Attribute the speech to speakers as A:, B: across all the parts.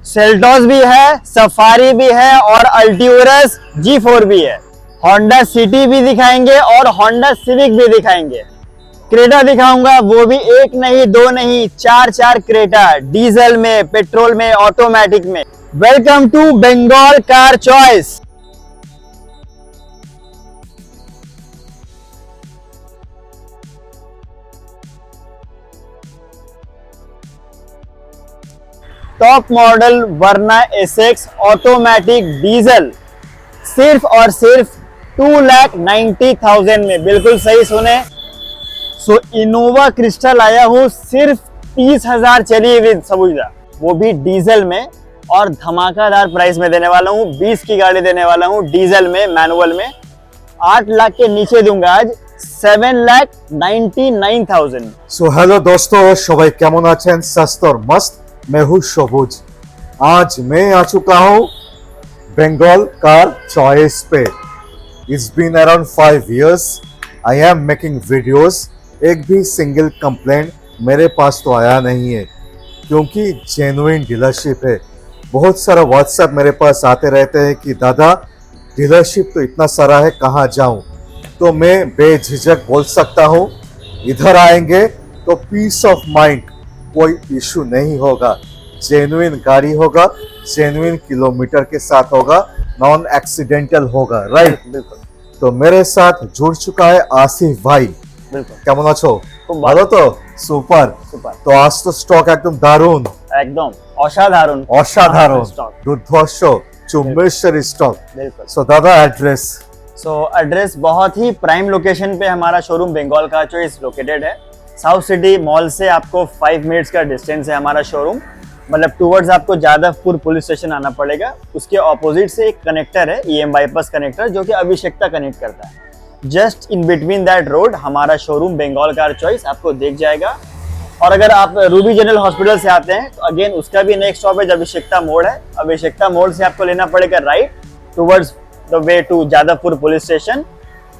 A: Seltos भी है, safari भी है और अल्टीवरस G4 भी है। होंडा सिटी भी दिखाएंगे और होंडा सिविक भी दिखाएंगे। क्रेटा दिखाऊंगा, वो भी एक नहीं दो नहीं चार क्रेटा, डीजल में, पेट्रोल में, ऑटोमेटिक में। Welcome to Bengal car choice. Top model Verna SX automatic diesel सिर्फ और सिर्फ 2,90,000 में। बिल्कुल सही सुने। सो इनोवा क्रिस्टल आया हूँ सिर्फ 30,000 चली हुई सबूजा, वो भी डीजल में, और धमाकादार प्राइस में देने वाला हूँ। 20 की गाड़ी देने वाला हूँ डीजल में, मैनुअल में। 8 लाख के नीचे दूंगा आज 7,99,000।
B: सो हेलो दोस्तों, सबाई केमन आছেন? सस्त और मस्त। मैं हूँ सबुज। आज मैं आ चुका हूँ बंगाल कार चॉइस पे। It's been around 5 years I am making videos. एक भी सिंगल कंप्लेंट मेरे पास तो आया नहीं है, क्योंकि जेन्युइन डीलरशिप है। बहुत सारा व्हाट्सएप मेरे पास आते रहते हैं कि दादा डीलरशिप तो इतना सारा है, कहाँ जाऊँ? तो मैं बेझिझक बोल सकता हूँ, इधर आएंगे तो पीस ऑफ माइंड, कोई इशू नहीं होगा। जेन्युइन गाड़ी होगा, जेन्युइन किलोमीटर के साथ होगा, नॉन एक्सीडेंटल होगा, राइट?
A: बिल्कुल।
B: तो मेरे साथ जुड़ चुका है आसिफ भाई।
A: बिल्कुल।
B: কেমন আছো? ভালো তো? সুপার। তো আজ তো স্টক একদম দারুণ,
A: একদম অসাধারণ
B: অসাধারণ,
A: স্টক।
B: দুর্ধর্ষ, চুম্বেশ্বরী স্টক।
A: बिल्कुल।
B: सो दादा एड्रेस?
A: सो एड्रेस बहुत ही प्राइम लोकेशन पे हमारा showroom Bengal car choice located है। साउथ सिटी मॉल से आपको 5 मिनट्स का डिस्टेंस है हमारा शोरूम। मतलब टूवर्ड्स आपको जादवपुर पुलिस स्टेशन आना पड़ेगा। उसके ऑपोजिट से एक कनेक्टर है, EM बाईपास कनेक्टर, जो कि अभिषेकता कनेक्ट करता है। Just in between that road हमारा शोरूम बंगाल कार चॉइस आपको दिख जाएगा। और अगर आप रूबी जनरल हॉस्पिटल से आते हैं तो अगेन उसका भी नेक्स्ट स्टॉपेज अभिषेकता मोड़ है। अभिषेकता मोड़ से आपको लेना पड़ेगा right towards the way to Jadavpur police station.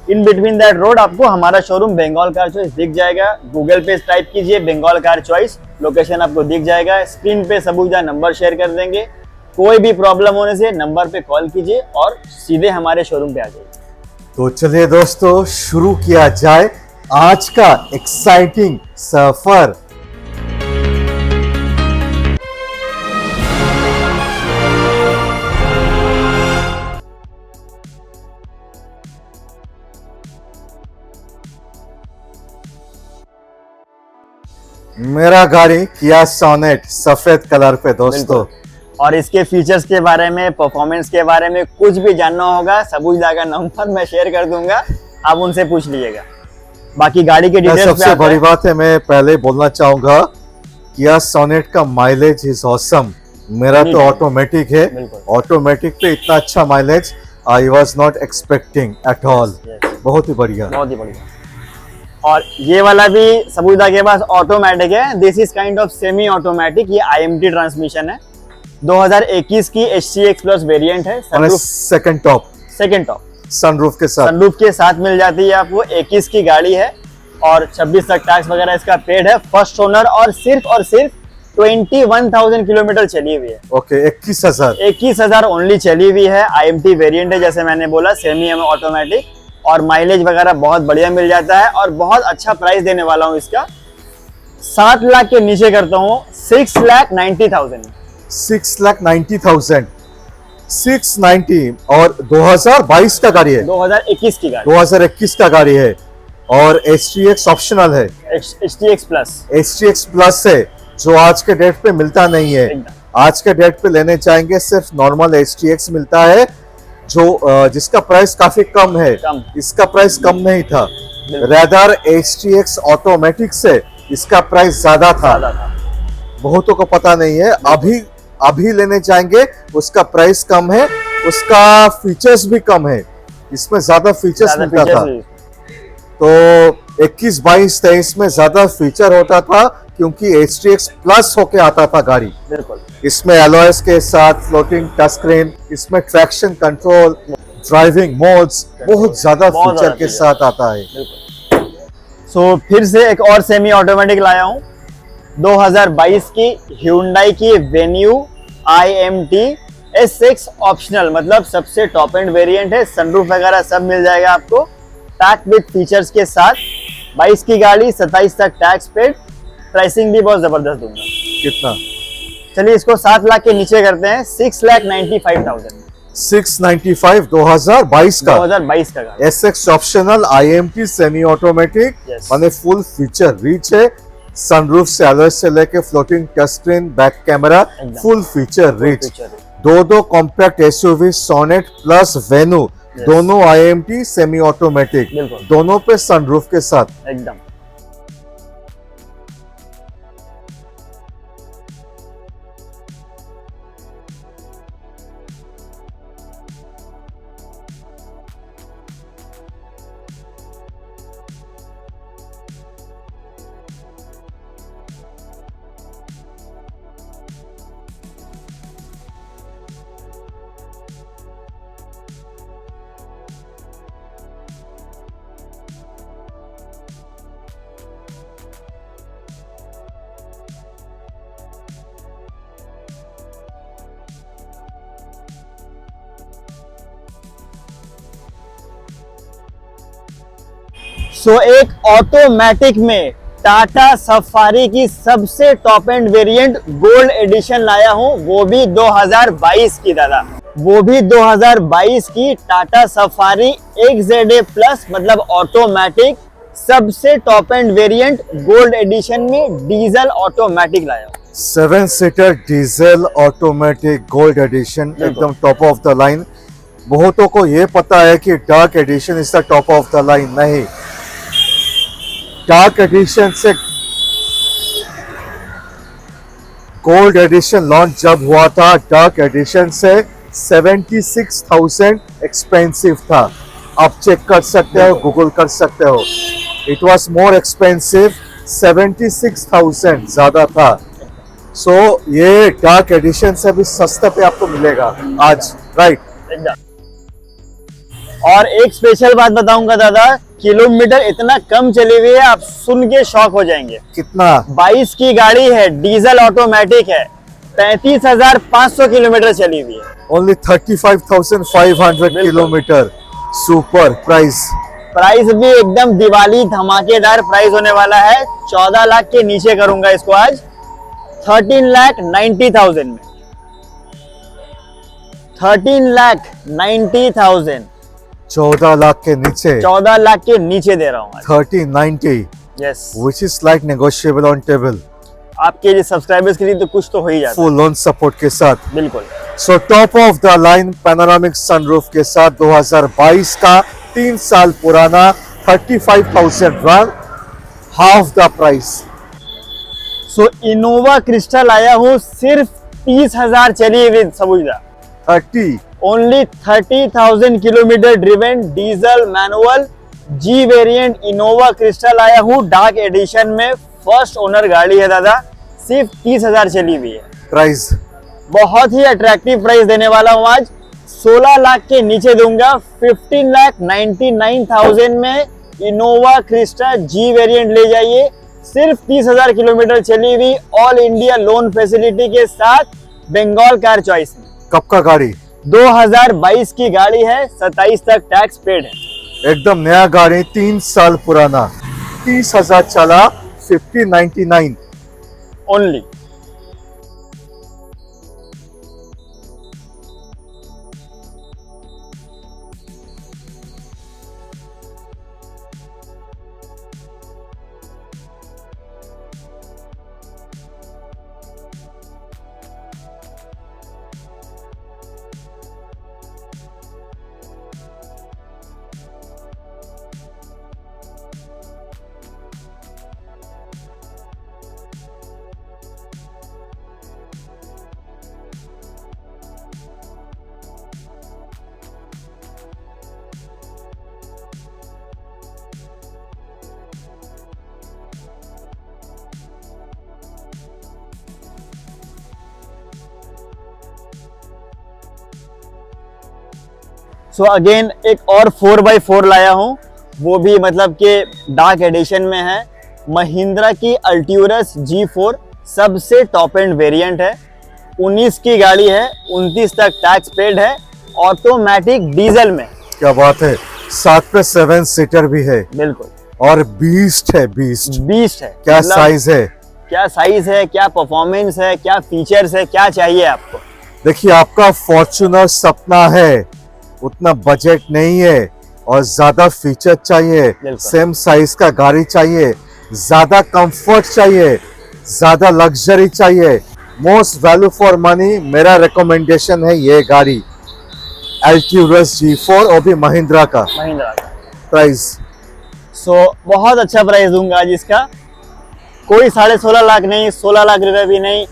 A: In between that road आपको हमारा शोरूम बंगाल कार चॉइस दिख जाएगा। गूगल पे टाइप कीजिए बंगाल कार चॉइस, लोकेशन आपको दिख जाएगा। स्क्रीन पे सबूजा नंबर शेयर कर देंगे। कोई भी प्रॉब्लम होने से नंबर पे कॉल कीजिए और सीधे हमारे शोरूम पे आ जाइए।
B: तो चलिए दोस्तों, शुरू किया जाए आज का एक्साइटिंग सफर। मेरा गाड़ी किया सोनेट सफेद कलर पे दोस्तों।
A: और इसके फीचर्स के बारे में, परफॉर्मेंस के बारे में कुछ भी जानना होगा, सबूजा का नंबर मैं शेयर कर दूंगा, आप उनसे पूछ लीजिएगा। बाकी गाड़ी के डिटेल्स
B: सबसे बड़ी बात है, मैं पहले बोलना चाहूंगा, किया सोनेट का माइलेज इज ऑसम। मेरा तो ऑटोमेटिक है, ऑटोमेटिक पे इतना अच्छा mileage I was not expecting at all. बहुत ही बढ़िया,
A: बहुत ही बढ़िया। और ये वाला भी सबूजा के पास ऑटोमेटिक है। This is kind of semi automatic. ये IMT ट्रांसमिशन है। 2021 की HCX प्लस वेरिएंट है।
B: सेकंड टॉप सनरूफ के
A: साथ मिल जाती है आपको। 21 की गाड़ी है और 26 तक टैक्स वगैरह इसका पेड है। फर्स्ट ओनर और सिर्फ 21,000 किलोमीटर चली हुई है।
B: ओके, 21,000
A: ओनली चली हुई है। IMT वेरिएंट है, जैसे मैंने बोला, सेमी ऑटोमेटिक, और माइलेज वगैरह बहुत बढ़िया मिल जाता है। और बहुत अच्छा प्राइस देने वाला हूँ इसका। 7 लाख के नीचे करता हूँ 6,90,000।
B: 6,90,000 690। और 2022 का गाड़ी है?
A: 2021 की गाड़ी।
B: 2021 का गाड़ी है। और HTX ऑप्शनल है।
A: HTX
B: प्लस है, जो आज के डेट पे मिलता नहीं है। आज के डेट पे लेने चाहेंगे सिर्फ नॉर्मल HTX मिलता है, जो जिसका प्राइस काफी कम है। इसका प्राइस कम नहीं था, रेदर HTX ऑटोमेटिक से इसका प्राइस ज्यादा था। बहुतों को पता नहीं है। अभी लेने जाएंगे, उसका प्राइस कम है, उसका फीचर्स भी कम है। इसमें ज्यादा फीचर्स मिलता था। तो 21, 22, 23 में ज्यादा फीचर होता था, क्योंकि HTX प्लस होके आता था गाड़ी।
A: बिल्कुल। इसमें
B: एलॉयस के साथ फ्लोटिंग टच स्क्रीन, इसमें ट्रैक्शन कंट्रोल, ड्राइविंग मोड्स, बहुत ज्यादा फीचर के साथ आता है।
A: सो फिर से एक और सेमी ऑटोमेटिक लाया हूँ। 2022 की Hyundai की वेन्यू IMT S6 ऑप्शनल, मतलब सबसे टॉप एंड वेरिएंट है। सनरूफ वगैरह सब मिल जाएगा आपको टैग विद फीचर्स के साथ। 22 की गाड़ी, 27 तक टैक्स पेड। प्राइसिंग भी बहुत जबरदस्त दूंगा।
B: कितना?
A: चलिए इसको 7 लाख के नीचे करते हैं, 6,95,000।
B: 695 2022 का
A: 2022 का गाड़ी।
B: SX optional IMT semi automatic,
A: Yes.
B: माने फुल फीचर रिच है। सनरूफ से अलर्ट से लेके floating touch screen, back camera,
A: एकदम।
B: Full feature rich.
A: फीचर है।
B: दो compact SUV Sonet plus Venue,
A: Yes.
B: दोनों IMT सेमी ऑटोमेटिक,
A: बिल्कुल।
B: दोनों पे सनरूफ के साथ।
A: एकदम। एक ऑटोमेटिक में टाटा सफारी की सबसे top end variant gold edition लाया हूं, वो भी 2022 की दादा, वो भी 2022 की टाटा सफारी XZA प्लस, मतलब ऑटोमेटिक सबसे top end variant gold edition में डीजल ऑटोमेटिक लाया हूं।
B: 7 seater diesel automatic gold edition, एकदम टॉप ऑफ द लाइन। बहुतों को ये पता है कि dark edition is the top of the line, नहीं। डार्क एडिशन से गोल्ड एडिशन लॉन्च जब हुआ था, डार्क एडिशन से 76,000 एक्सपेंसिव था। आप चेक कर सकते हो, गूगल कर सकते हो। इट वॉज मोर एक्सपेंसिव, 76,000 ज्यादा था। सो ये डार्क एडिशन से भी सस्ते पे आपको मिलेगा आज, राइट?
A: एकदम। और एक स्पेशल बात बताऊंगा दादा, किलोमीटर इतना कम चली हुई है, आप सुन के शॉक हो जाएंगे।
B: कितना?
A: 22 की गाड़ी है, डीजल ऑटोमेटिक है, 35,500 किलोमीटर चली हुई है।
B: Only 35,500 kilometre. Super price.
A: Price भी एकदम दिवाली धमाकेदार प्राइस होने वाला है। 14 लाख के नीचे करूंगा इसको आज, 13,90,000 में। 13,90,000,
B: 14 लाख के नीचे,
A: 14 लाख के नीचे दे रहा हूँ आज।
B: 1390,
A: yes,
B: which is like negotiable on table,
A: आपके लिए सब्सक्राइबर्स के लिए तो कुछ तो हो ही जाता है।
B: full loan support के साथ।
A: बिल्कुल।
B: So top of the line panoramic sunroof के साथ 2022 का 3 साल पुराना 35,000 run, half the price।
A: Innova crystal आया हूँ, सिर्फ 30,000 चली हुई सबूजा।
B: 30,
A: only 30,000 kilometre driven, diesel manual G variant Innova crystal आया हूँ डार्क एडिशन में। फर्स्ट ओनर गाड़ी है दादा, सिर्फ 30,000 चली हुई है।
B: प्राइस
A: बहुत ही अट्रैक्टिव प्राइस देने वाला हूँ आज, 16 लाख के नीचे दूंगा। 15,99,000 में इनोवा क्रिस्टा जी वेरिएंट ले जाइए, सिर्फ 30,000 किलोमीटर चली हुई, ऑल इंडिया लोन फैसिलिटी के साथ, बंगाल कार चॉइस में।
B: कब का गाड़ी?
A: 2022 की गाड़ी है, 27 तक टैक्स पेड है।
B: एकदम नया गाड़ी, 3 साल पुराना, 30,000 चला, 1599
A: ओनली। अगेन एक और 4x4 लाया हूं, वो भी मतलब कि डार्क एडिशन में है। महिंद्रा की अल्ट्यूरस G4 सबसे टॉप एंड वेरिएंट है। 2019 की गाड़ी है, 29 तक टैक्स पेड है, ऑटोमेटिक डीजल में।
B: क्या बात है, साथ पे 7 सीटर भी है
A: बिल्कुल
B: और बीस्ट है, बीस्ट।
A: बीस्ट है।
B: क्या
A: मतलब
B: साइज है,
A: क्या साइज है, क्या परफॉर्मेंस है, क्या फीचर्स है, क्या चाहिए आपको।
B: देखिए आपका फॉर्च्यूनर सपना है, उतना बजट नहीं है और ज्यादा फीचर चाहिए,
A: बिल्कुल।
B: सेम साइज का गाड़ी चाहिए, ज्यादा कंफर्ट चाहिए, ज्यादा लग्जरी चाहिए, मोस्ट वैल्यू फॉर मनी, मेरा रिकमेंडेशन है ये गाड़ी एल्ट्यूरस G4 और भी महिंद्रा का।
A: महिंद्रा का
B: प्राइस
A: बहुत अच्छा प्राइस दूंगा आज इसका। कोई 16.5 लाख नहीं, 16 लाख रुपए भी नहीं,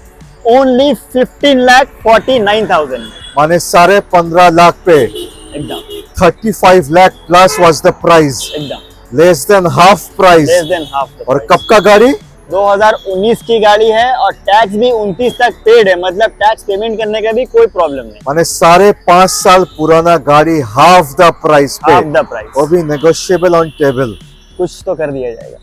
A: ओनली 15,49,000
B: माने 15.5 लाख पे,
A: एकदम
B: 35 lakh plus was the price,
A: एकदम
B: less than half price.
A: Less than half.
B: और कब का गाड़ी?
A: 2019 की गाड़ी है और टैक्स भी 29 तक पेड है, मतलब टैक्स पेमेंट करने का भी कोई प्रॉब्लम नहीं।
B: माने 5.5 साल पुराना गाड़ी हाफ द प्राइस पे,
A: हाफ द प्राइस,
B: वो भी नेगोशिएबल ऑन टेबल।
A: कुछ तो कर दिया जाएगा।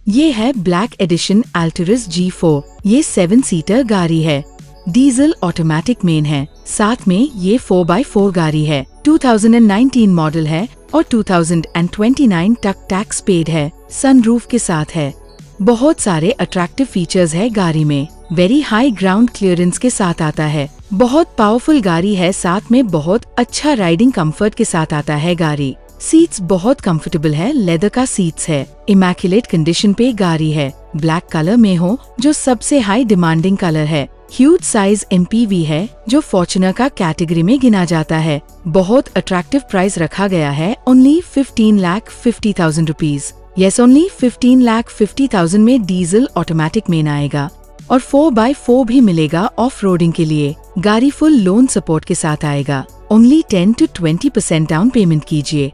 C: ये है ब्लैक एडिशन अल्टरस G4। ये 7 सीटर गाड़ी है, डीजल ऑटोमेटिक मेन है, साथ में ये 4x4 गाड़ी है, 2019 मॉडल है और 2029 तक टैक्स पेड है, सनरूफ के साथ है। बहुत सारे अट्रैक्टिव फीचर्स है गाड़ी में, वेरी हाई ग्राउंड क्लियरेंस के साथ आता है, बहुत पावरफुल गाड़ी है, साथ में बहुत अच्छा राइडिंग कंफर्ट के साथ आता है गाड़ी। सीट्स बहुत कंफर्टेबल है, लेदर का सीट्स है, इमैक्युलेट कंडीशन पे गाड़ी है, ब्लैक कलर में हो जो सबसे हाई डिमांडिंग कलर है, ह्यूज साइज MPV है जो फॉर्च्यूनर का कैटेगरी में गिना जाता है। बहुत अट्रैक्टिव प्राइस रखा गया है, ओनली 15,50,000 रुपीज। यस, ओनली 15,50,000 में डीजल ऑटोमेटिक में आएगा और 4x4 भी मिलेगा ऑफ रोडिंग के लिए। गाड़ी फुल लोन सपोर्ट के साथ आएगा, ओनली 10 to 20% डाउन पेमेंट कीजिए।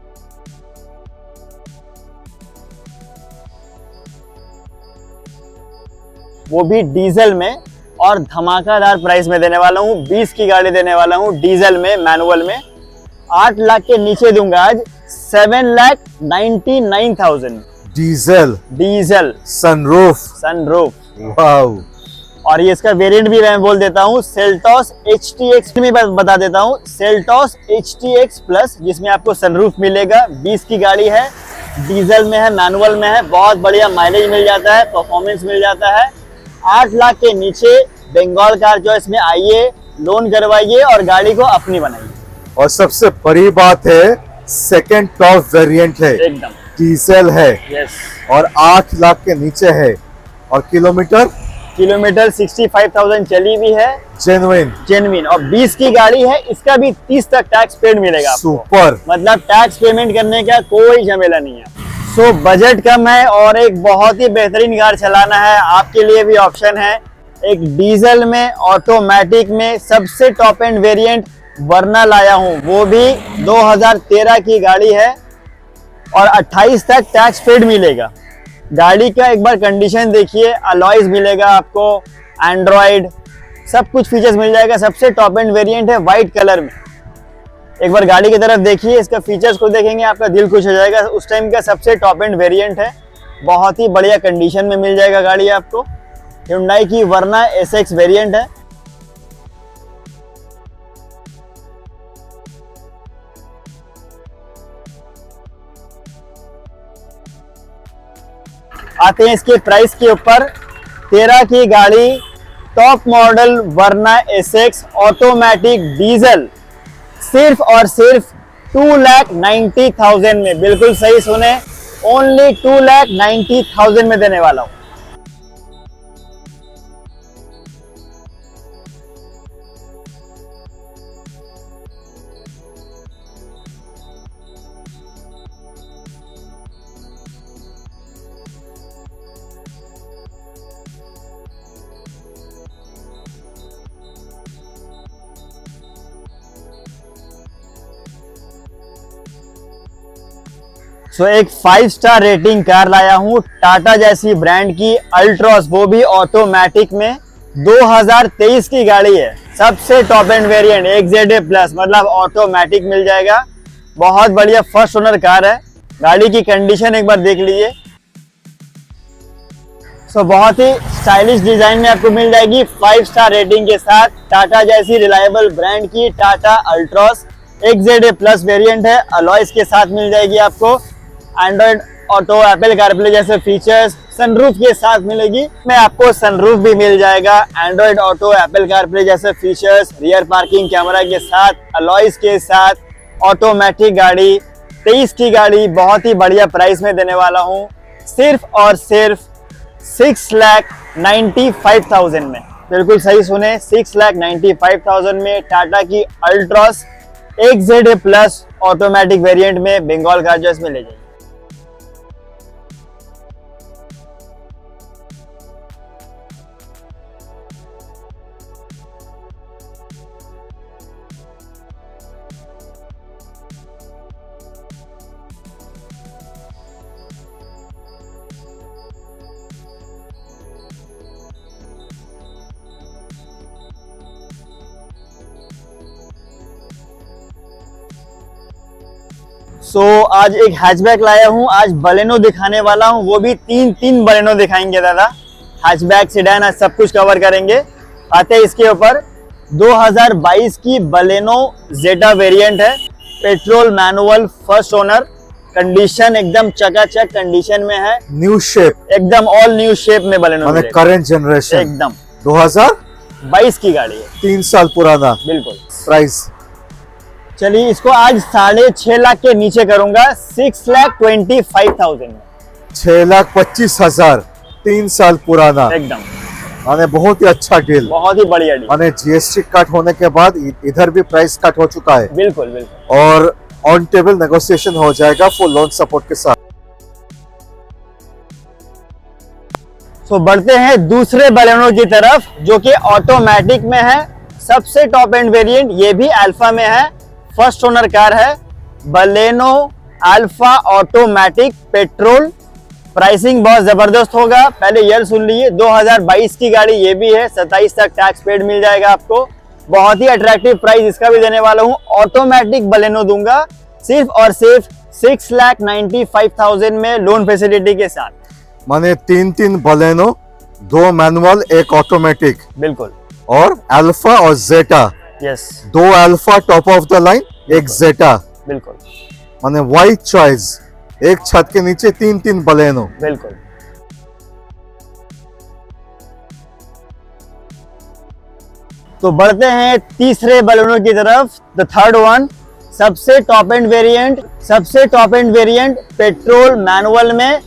A: वो भी डीजल में और धमाकेदार प्राइस में देने वाला हूँ। 20 की गाड़ी देने वाला हूँ डीजल में, मैनुअल में। 8 लाख के नीचे दूंगा आज, 7,99,000
B: diesel,
A: diesel,
B: sunroof,
A: sunroof.
B: Wow.
A: और ये इसका वेरिएंट भी मैं बोल देता हूँ, सेल्टॉस HTX में बता देता हूँ, सेल्टॉस HTX प्लस, जिसमें आपको सनरूफ मिलेगा। 20 की गाड़ी है, डीजल में है, मैनुअल में है, बहुत बढ़िया माइलेज मिल जाता है, परफॉर्मेंस मिल जाता है। 8 लाख के नीचे बंगाल कार चॉइस में आइए, लोन करवाइए और गाड़ी को अपनी बनाइए।
B: और सबसे बड़ी बात है, सेकंड टॉप वेरिएंट है,
A: एकदम
B: डीजल है
A: यस।
B: और 8 लाख के नीचे है और किलोमीटर
A: 65,000 चली भी है,
B: जेन्युइन।
A: और 20 की गाड़ी है, इसका भी 30 तक टैक्स पेड मिलेगा आपको।
B: सुपर।
A: मतलब टैक्स पेमेंट करने का कोई झमेला नहीं है। सो बजट कम है और एक बहुत ही बेहतरीन कार चलाना है, आपके लिए भी ऑप्शन है। एक डीजल में, ऑटोमेटिक में सबसे टॉप एंड वेरिएंट वर्ना लाया हूं, वो भी 2013 की गाड़ी है और 28 तक टैक्स पेड मिलेगा। गाड़ी का एक बार कंडीशन देखिए, अलॉयज मिलेगा आपको, एंड्रॉइड, सब कुछ फीचर्स मिल जाएगा। सबसे टॉप एंड वेरिएंट है, व्हाइट कलर में। एक बार गाड़ी की तरफ देखिए, इसका फीचर्स को देखेंगे आपका दिल खुश हो जाएगा। उस टाइम का सबसे टॉप एंड वेरिएंट है, बहुत ही बढ़िया कंडीशन में मिल जाएगा गाड़ी आपको। Hyundai की वर्ना SX वेरिएंट है। आते हैं इसके प्राइस के ऊपर। 13 की गाड़ी, टॉप मॉडल वर्ना SX ऑटोमेटिक डीजल, सिर्फ और सिर्फ 2,90,000 में। बिल्कुल सही सुने, ओनली 2,90,000 में देने वाला हूं। सो एक 5 स्टार रेटिंग कार लाया हूं, टाटा जैसी ब्रांड की अल्ट्रॉस, वो भी ऑटोमेटिक में। 2023 की गाड़ी है, सबसे top end variant, XZA plus, मतलब ऑटोमेटिक मिल जाएगा। बहुत बढ़िया फर्स्ट ओनर कार है। गाड़ी की कंडीशन एक बार देख लीजिए। बहुत ही स्टाइलिश डिजाइन में आपको मिल जाएगी 5 स्टार रेटिंग के साथ। टाटा जैसी रिलायबल ब्रांड की Tata Altroz XZA plus variant है, अलॉयज के साथ मिल जाएगी आपको। एंड्रॉइड ऑटो, एप्पल कारप्ले जैसे फीचर्स, सनरूफ के साथ मिलेगी। में आपको सनरूफ भी मिल जाएगा, एंड्रॉइड ऑटो, एप्पल कारप्ले जैसे फीचर्स, रियर पार्किंग कैमरा के साथ, अलॉयज के साथ, ऑटोमेटिक गाड़ी, 23 की गाड़ी बहुत ही बढ़िया प्राइस में देने वाला हूँ, सिर्फ और सिर्फ 6,95,000 में। बिल्कुल सही सुने, 6,95,000 में टाटा की Altroz XZA plus automatic variant में बंगाल कार चॉइस में ले जाइए। आज एक हैचबैक लाया हूँ, आज बलेनो दिखाने वाला हूँ, वो भी तीन बलेनो दिखाएंगे दादा। हैचबैक, सेडान, आज सब कुछ कवर करेंगे। आते हैं इसके ऊपर। 2022 की बलेनो जेटा वेरिएंट है, petrol manual, first owner, condition एकदम चकाचक कंडीशन में है,
B: न्यू शेप,
A: एकदम ऑल न्यू शेप में बलेनो
B: माने करंट जनरेशन,
A: एकदम
B: 2022
A: की गाड़ी है,
B: 3 साल पुराना।
A: बिल्कुल।
B: प्राइस
A: चलिए इसको आज 6.5 लाख के नीचे करूंगा, 6,25,000 में।
B: 6,25,000, 3 साल पुराना,
A: एकदम
B: माने बहुत ही अच्छा डील,
A: बहुत ही बढ़िया डील।
B: माने GST कट होने के बाद इधर भी प्राइस कट हो चुका है।
A: बिल्कुल बिल्कुल।
B: और ऑन टेबल नेगोशिएशन हो जाएगा फुल लोन सपोर्ट के साथ।
A: बढ़ते हैं दूसरे बलेनो की तरफ, जो कि ऑटोमेटिक में है, सबसे टॉप एंड वेरिएंट, ये भी अल्फा में है, फर्स्ट ओनर कार है, Baleno alpha automatic petrol. Pricing बहुत जबरदस्त होगा, पहले ईयर सुन लीजिए, 2022 की गाड़ी ये भी है, 27 तक टैक्स पेड मिल जाएगा आपको। बहुत ही अट्रैक्टिव प्राइस इसका भी देने वाला हूँ, ऑटोमेटिक बलेनो दूंगा सिर्फ और सिर्फ 6,95,000 में लोन फैसिलिटी के साथ।
B: माने 3 बलेनो, 2 मैनुअल, 1 ऑटोमेटिक।
A: बिल्कुल।
B: और अल्फा और Zeta,
A: yes,
B: 2 Alpha top of the line, 1 Zeta.
A: बिल्कुल।
B: माने वाइड चॉइस, एक छत के नीचे 3 बलेनो।
A: बिल्कुल। तो बढ़ते हैं तीसरे बलेनो की तरफ, द थर्ड वन, सबसे top end variant petrol manual में,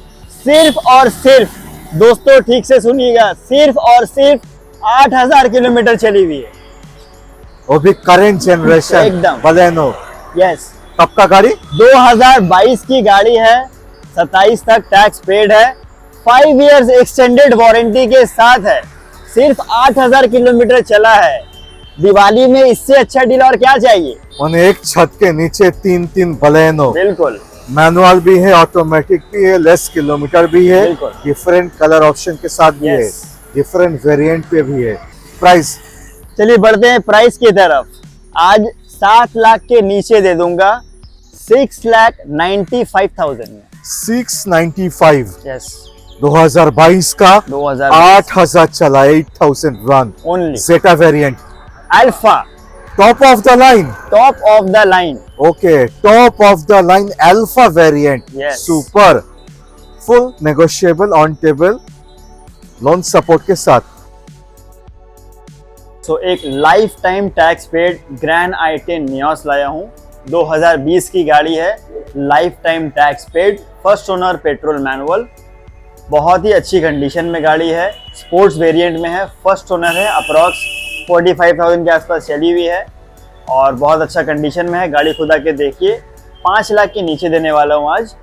A: सिर्फ और सिर्फ, दोस्तों ठीक से सुनिएगा, सिर्फ और सिर्फ 8,000 किलोमीटर चली हुई है,
B: वो भी करंट जनरेशन
A: एकदम
B: बलेनो।
A: यस।
B: कब का गाड़ी?
A: 2022 की गाड़ी है, 27 तक टैक्स पेड है, 5 इयर्स एक्सटेंडेड वारंटी के साथ है, सिर्फ 8,000 किलोमीटर चला है। दिवाली में इससे अच्छा डील और क्या चाहिए।
B: माने एक छत के नीचे 3 बलेनो।
A: बिल्कुल।
B: मैनुअल भी है, ऑटोमेटिक भी है, लेस किलोमीटर भी है,
A: बिल्कुल।
B: डिफरेंट कलर ऑप्शन के साथ भी है, डिफरेंट वेरिएंट पे भी है। प्राइस,
A: चलिए बढ़ते हैं प्राइस की तरफ। आज 7 लाख के नीचे दे दूंगा, 6,95,000 में।
B: 695।
A: यस।
B: 2022 का 8,000 चला, 8,000 run
A: only.
B: Zeta variant,
A: alpha,
B: top of the line.
A: Top of the line.
B: Okay, top of the line alpha variant,
A: Yes.
B: Super, full negotiable, on table, loan support के साथ।
A: एक life time tax paid grand i10 Nios लाया हूँ, 2020 की गाड़ी है, life time tax paid, first owner, petrol manual, बहुत ही अच्छी कंडीशन में गाड़ी है, स्पोर्ट्स वेरिएंट में है, फर्स्ट ओनर है, अप्रॉक्स 45,000 के आसपास चली हुई है और बहुत अच्छा कंडीशन में है। गाड़ी खुद आके देखिए, 5 लाख के नीचे देने वाला हूँ आज,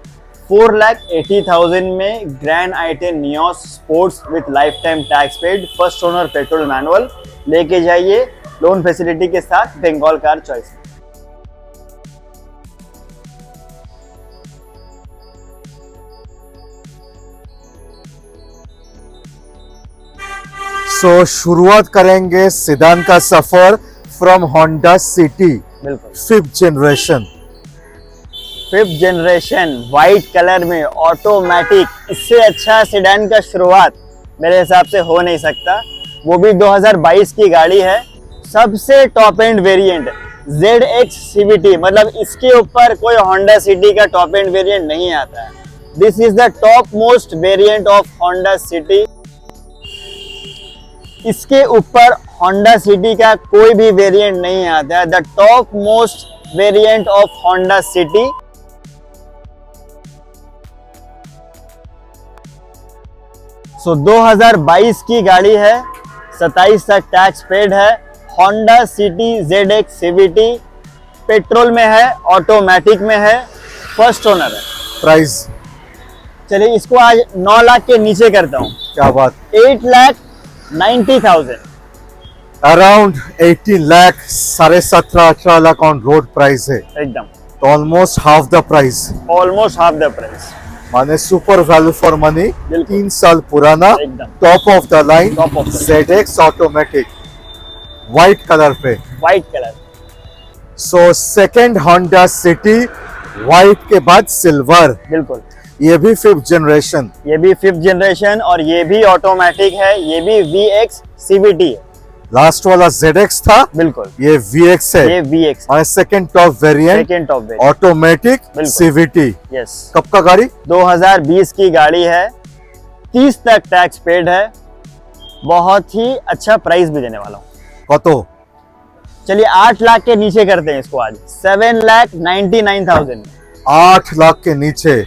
A: 4,80,000 में grand i10 Nios sports with life time tax paid, first owner, petrol manual, लेके जाइए लोन फैसिलिटी के साथ बंगाल कार चॉइस।
B: शुरुआत करेंगे सिडान का सफर फ्रॉम होंडा सिटी,
A: बिल्कुल
B: 5th जनरेशन,
A: व्हाइट कलर में ऑटोमेटिक, इससे अच्छा सेडान का शुरुआत मेरे हिसाब से हो नहीं सकता, वो भी 2022 की गाड़ी है। सबसे top end variant ZX CVT, मतलब इसके ऊपर कोई होंडा सिटी का टॉप एंड वेरिएंट नहीं आता है। This is the top most variant of Honda city. इसके ऊपर होंडा सिटी का कोई भी वेरिएंट नहीं आता है। The top most variant of Honda City. So 2022 की गाड़ी है, 27 तक टैक्स पेड है। Honda City ZX CVT petrol में है, ऑटोमेटिक में है, फर्स्ट ओनर है।
B: प्राइस
A: चलिए इसको आज 9 लाख के नीचे करता हूँ।
B: क्या बात,
A: 8,90,000।
B: Around 18 lakh, 17.5-18 lakh on road price है,
A: एकदम
B: तो almost half the price,
A: almost half the price.
B: माने सुपर वैल्यू फॉर मनी।
A: बिल्कुल।
B: 3 साल पुराना,
A: एकदम।
B: Top of the line,
A: Top of the
B: ZX automatic, white colour पे।
A: White colour.
B: So second Honda City, white के बाद सिल्वर,
A: बिल्कुल,
B: ये भी 5th जनरेशन।
A: ये भी 5th जनरेशन और ये भी ऑटोमेटिक है। ये भी VX CVT है।
B: लास्ट वाला ZX था,
A: बिल्कुल,
B: ये VX है,
A: ये VX
B: और second top variant,
A: second top variant.
B: Automatic
A: बिल्कुल।
B: CVT।
A: यस,
B: कब का गाड़ी?
A: 2020 की गाड़ी है, 30 तक टैक्स पेड है। बहुत ही अच्छा प्राइस भी देने वाला हूँ।
B: कतो?
A: चलिए 8 लाख के नीचे करते हैं इसको आज, 7,99,000।
B: 8 लाख के नीचे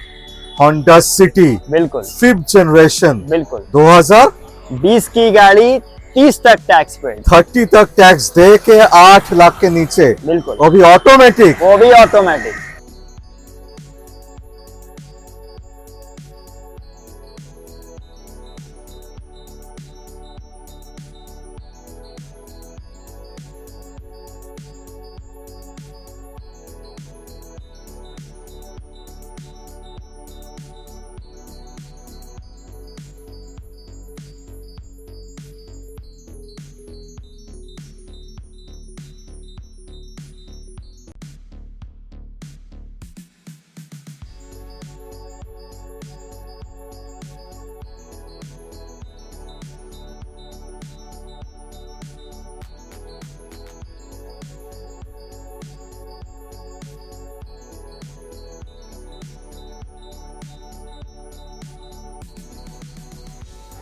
B: होंडा सिटी,
A: बिल्कुल
B: 5th जनरेशन,
A: बिल्कुल।
B: 2020
A: की गाड़ी, 30 तक टैक्स पेड।
B: 30 तक टैक्स दे के 8 लाख के नीचे,
A: बिल्कुल,
B: वो भी ऑटोमेटिक।
A: वो भी ऑटोमेटिक।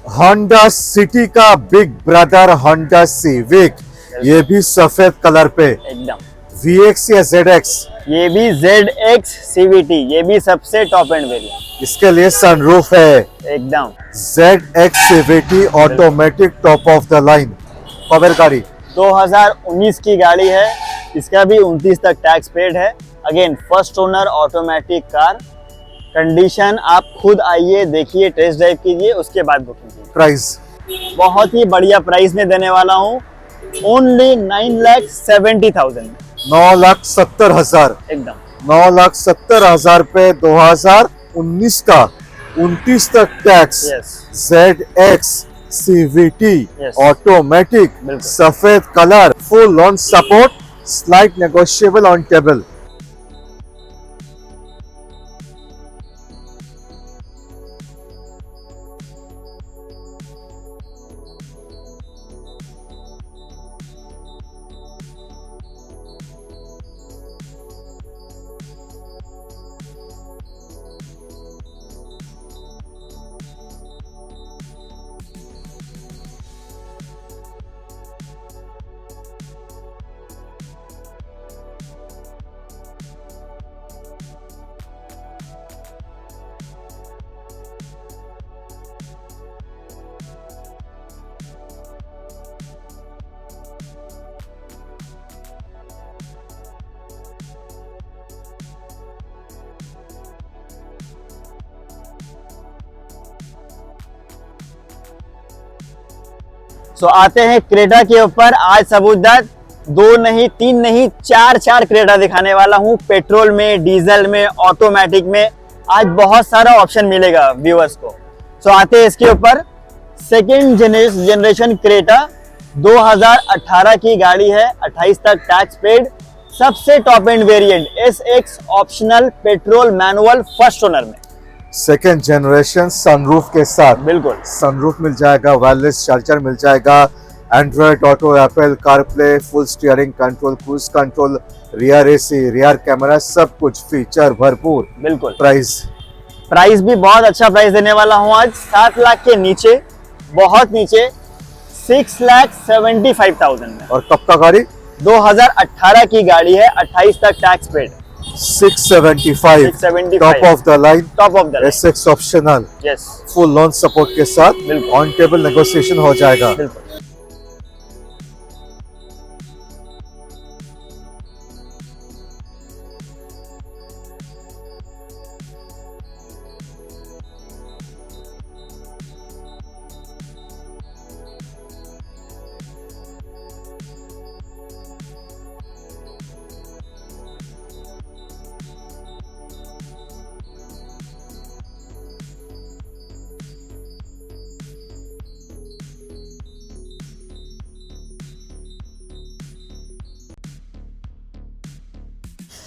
B: होंडा सिटी का बिग ब्रदर होंडा सिविक, ये भी सफेद कलर पे,
A: एकदम।
B: VX या ZX?
A: ये भी ZX CVT, ये भी सबसे टॉप एंड वेरिएंट।
B: इसके लिए सनरूफ है।
A: एकदम
B: ZX CVT automatic, top of the line. Power गाड़ी
A: 2019 की गाड़ी है, इसका भी 29 तक टैक्स पेड है। Again first owner automatic car. Condition आप खुद आइए, देखिए, टेस्ट ड्राइव कीजिए, उसके बाद बुकिंग कीजिए।
B: प्राइस
A: बहुत ही बढ़िया प्राइस में देने वाला हूँ, ओनली 9,70,000।
B: 9,70,000।
A: एकदम
B: 9,70,000 पे 2019 का 29 तक tax.
A: Yes,
B: ZX CVT
A: Yes.
B: Automatic,
A: बिल्कुल।
B: सफेद colour, full on support, slight negotiable on table.
A: So आते हैं क्रेटा के ऊपर। आज सबूतदार 2 नहीं 3 नहीं 4 क्रेटा दिखाने वाला हूँ, पेट्रोल में, डीजल में, ऑटोमेटिक में। आज बहुत सारा ऑप्शन मिलेगा व्यूअर्स को। सो आते हैं इसके ऊपर। सेकेंड जनरेशन क्रेटा 2018 की गाड़ी है, 28 तक टैक्स पेड, सबसे top end variant SX optional petrol manual first owner में।
B: सेकेंड जनरेशन सनरूफ के साथ।
A: बिल्कुल
B: सनरूफ मिल जाएगा, वायरलेस चार्जर मिल जाएगा, Android auto, Apple CarPlay, full steering control, cruise control, rear AC, rear camera, सब कुछ फीचर भरपूर।
A: बिल्कुल।
B: प्राइस
A: भी बहुत अच्छा प्राइस देने वाला हूँ आज, 7 लाख के नीचे, बहुत नीचे, 6,75,000 में।
B: और कब का गाड़ी?
A: 2018 की गाड़ी है, 28 तक tax paid.
B: 675 top of the line, SX optional,
A: yes,
B: full loan support के साथ,
A: बिल्कुल।
B: ऑन टेबल नेगोशिएशन हो जाएगा।
A: बिल्कुल।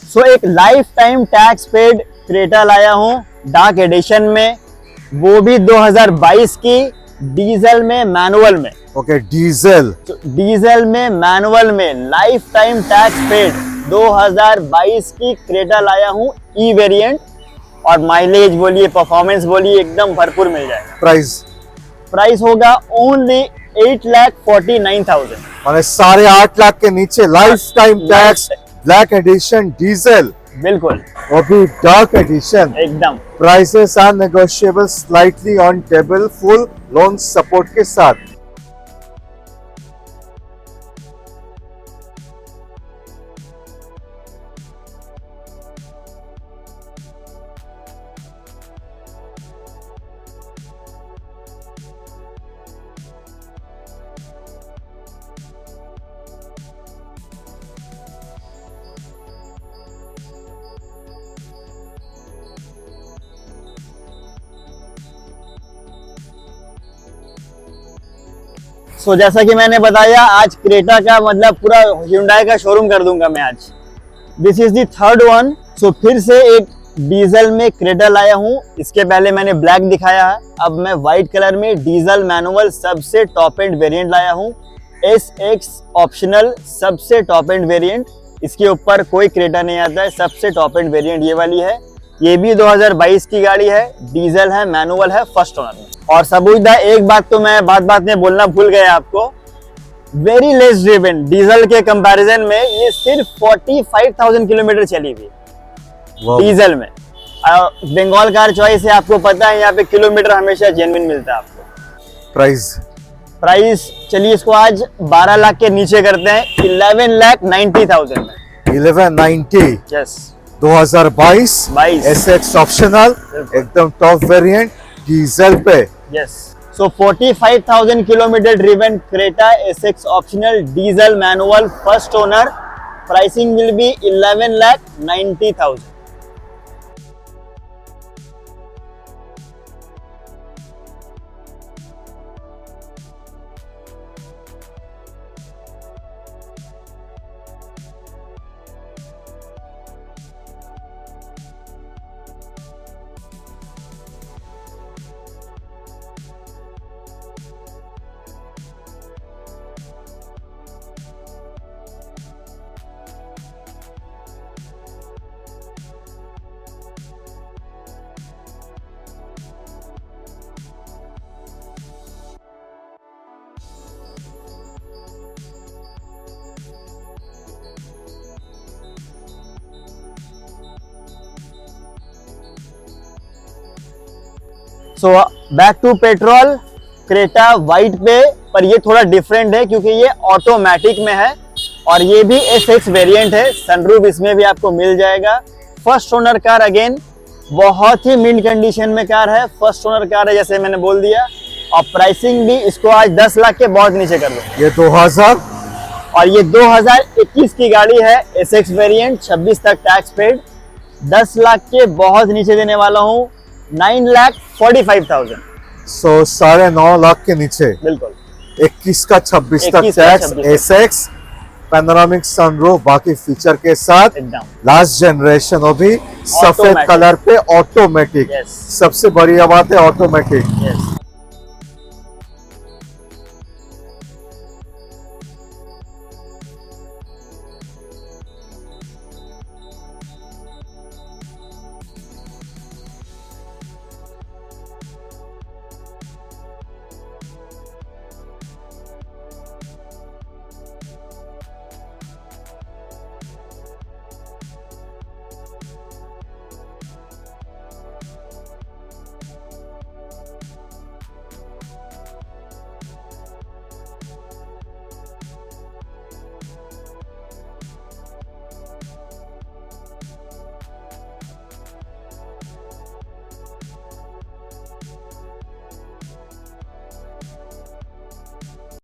A: सो एक life time tax paid Creta लाया हूँ डार्क एडिशन में, वो भी 2022 की, डीजल में, मैनुअल में।
B: ओके, डीजल
A: में, मैनुअल में, लाइफ टाइम टैक्स पेड 2022 की क्रेटा लाया हूँ, ई वेरिएंट, और माइलेज बोलिए, परफॉर्मेंस बोलिए, एकदम भरपूर मिल जाएगा। प्राइस होगा ओनली 8,49,000,
B: माने 8.5 लाख के नीचे life time tax, black edition diesel,
A: बिल्कुल,
B: और भी डार्क एडिशन
A: एकदम।
B: Prices are negotiable, slightly on table, full loan support के साथ।
A: सो जैसा कि मैंने बताया, आज क्रेटा का मतलब पूरा Hyundai का शोरूम कर दूंगा मैं आज। This is the third one. So फिर से एक डीजल में क्रेटा लाया हूँ। इसके पहले मैंने ब्लैक दिखाया है, अब मैं व्हाइट कलर में डीजल मैनुअल सबसे टॉप एंड वेरिएंट लाया हूँ, SX ऑप्शनल सबसे टॉप एंड वेरिएंट। इसके ऊपर कोई क्रेटा नहीं आता है, सबसे टॉप एंड वेरिएंट ये वाली है। ये भी 2022 की गाड़ी है, डीजल है, मैनुअल है, फर्स्ट ओनर में। और सबूदा एक बात तो मैं बात में बोलना भूल गया आपको, वेरी लेस ड्रिवन, डीजल के कंपैरिजन में ये सिर्फ 45,000 किलोमीटर चली हुई डीजल में। बंगाल कार चॉइस है, आपको पता है यहाँ पे किलोमीटर हमेशा जेन्युइन मिलता है आपको। प्राइस चलिए इसको आज 12 लाख के नीचे करते हैं, 11,90,000 में।
B: 1190,
A: यस,
B: 2022 SX ऑप्शनल, एकदम टॉप वेरिएंट डीजल पे।
A: Yes, so 45,000 kilometre driven Creta SX optional diesel manual first owner, pricing will be 11,90,000। So back to petrol, Creta white पे, पर ये थोड़ा डिफरेंट है क्योंकि ये ऑटोमेटिक में है और ये भी SX वेरिएंट है। सनरूफ इसमें भी आपको मिल जाएगा। फर्स्ट ओनर कार, अगेन बहुत ही मिंट कंडीशन में कार है, फर्स्ट ओनर कार है जैसे मैंने बोल दिया। और प्राइसिंग भी इसको आज 10 लाख के बहुत नीचे कर दो।
B: ये 2000
A: और ये 2021 की गाड़ी है, SX वेरिएंट, 26 तक टैक्स पेड, 10 लाख के बहुत नीचे देने वाला हूँ, 9,45,000।
B: सो 9.5 लाख के नीचे,
A: बिल्कुल।
B: 21 का 26 तक टैक्स, SX पैनोरामिक सनरूफ, बाकी फीचर के साथ,
A: एकदम
B: लास्ट जनरेशन, वो भी सफेद
A: Automatic.
B: कलर पे ऑटोमेटिक।
A: Yes.
B: सबसे बढ़िया बात है ऑटोमेटिक।
A: यस